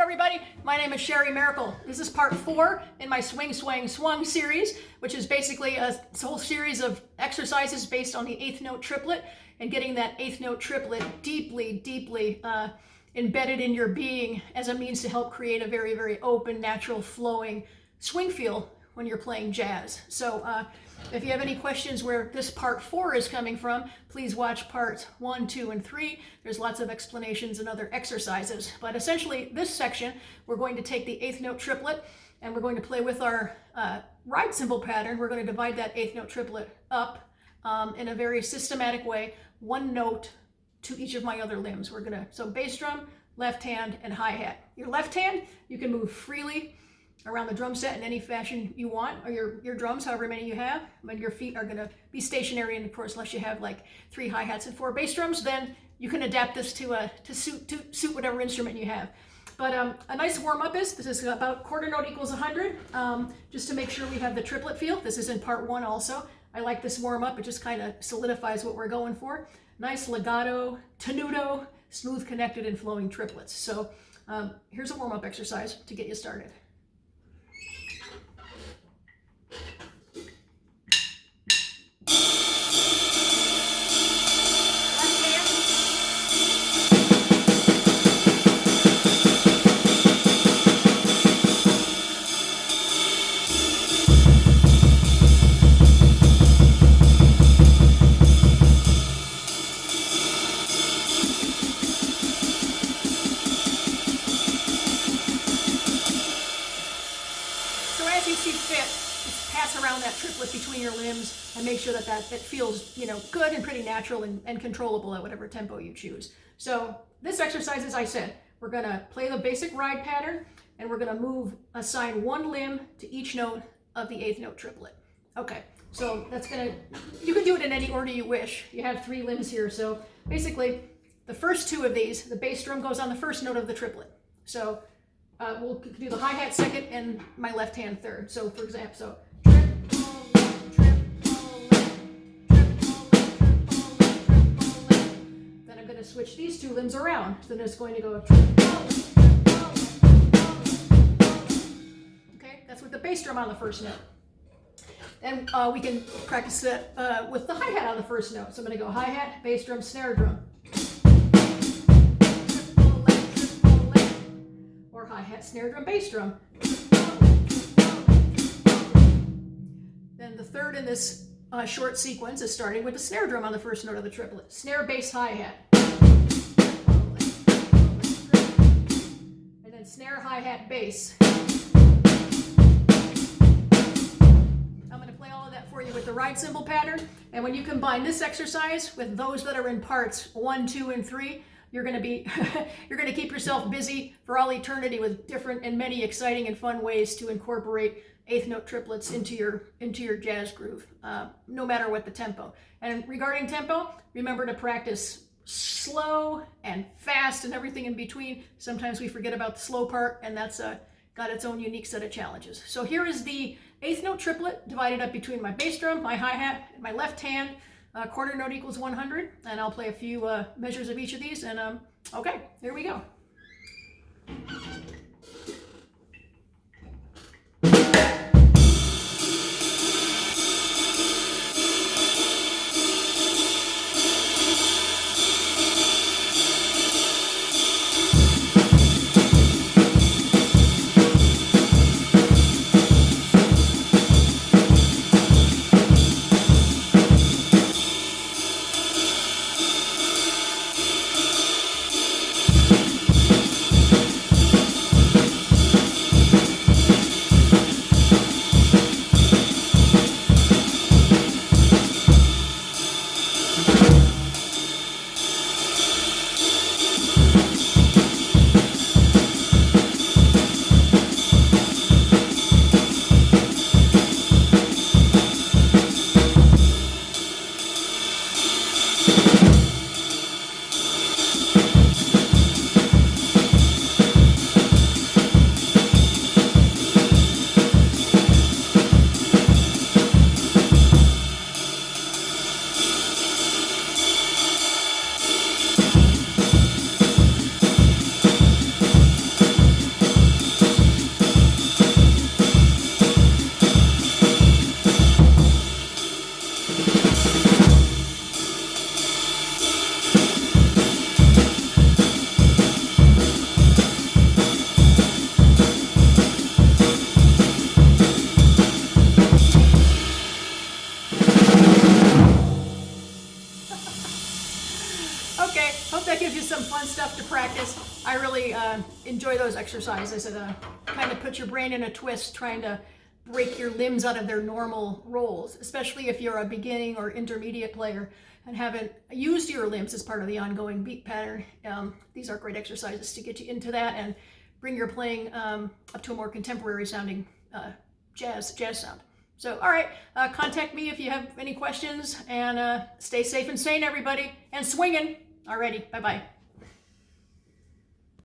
everybody. My name is Sherrie Maricle. This is part 4 in my Swing, Swang, Swung series, which is basically a whole series of exercises based on the 8th note triplet and getting that 8th note triplet deeply embedded in your being as a means to help create a very open, natural, flowing swing feel when you're playing jazz. So if you have any questions where this part 4 is coming from, please watch parts 1, 2, and 3. There's lots of explanations and other exercises. But essentially, this section, we're going to take the 8th note triplet and we're going to play with our ride cymbal pattern. We're going to divide that 8th note triplet up in a very systematic way, one note to each of my other limbs. So bass drum, left hand, and hi-hat. Your left hand, you can move freely around the drum set in any fashion you want, or your drums, however many you have. But your feet are going to be stationary, and of course, unless you have like 3 hi-hats and 4 bass drums, then you can adapt this to suit whatever instrument you have. But a nice warm-up this is about quarter note equals 100, just to make sure we have the triplet feel. This is in part 1 also. I like this warm-up. It just kind of solidifies what we're going for. Nice legato, tenuto, smooth, connected, and flowing triplets. So here's a warm-up exercise to get you started. As you see fit, just pass around that triplet between your limbs and make sure that it feels, good and pretty natural and controllable at whatever tempo you choose. So this exercise, as I said, we're going to play the basic ride pattern and we're going to assign one limb to each note of the 8th note triplet. Okay, so you can do it in any order you wish. You have 3 limbs here. So basically the first 2 of these, the bass drum goes on the first note of the triplet. So we'll do the hi-hat second and my left hand third. So for example, then I'm going to switch these 2 limbs around. So then it's going to go okay, that's with the bass drum on the first note. And we can practice that with the hi-hat on the first note. So I'm going to go hi-hat, bass drum, snare drum. Hi-hat, snare drum, bass drum. Then the third in this short sequence is starting with the snare drum on the first note of the triplet. Snare, bass, hi-hat. And then snare, hi-hat, bass. I'm going to play all of that for you with the ride cymbal pattern. And when you combine this exercise with those that are in parts 1, 2, and 3, you're going to keep yourself busy for all eternity with different and many exciting and fun ways to incorporate 8th note triplets into your jazz groove, no matter what the tempo. And regarding tempo, remember to practice slow and fast and everything in between. Sometimes we forget about the slow part, and that's got its own unique set of challenges. So here is the 8th note triplet divided up between my bass drum, my hi-hat, and my left hand. Quarter note equals 100, and I'll play a few measures of each of these, and okay, here we go. really enjoy those exercises. It kind of puts your brain in a twist, trying to break your limbs out of their normal roles, especially if you're a beginning or intermediate player and haven't used your limbs as part of the ongoing beat pattern. These are great exercises to get you into that and bring your playing up to a more contemporary sounding jazz sound. So, all right, contact me if you have any questions, and stay safe and sane, everybody, and swinging. Alrighty, bye-bye.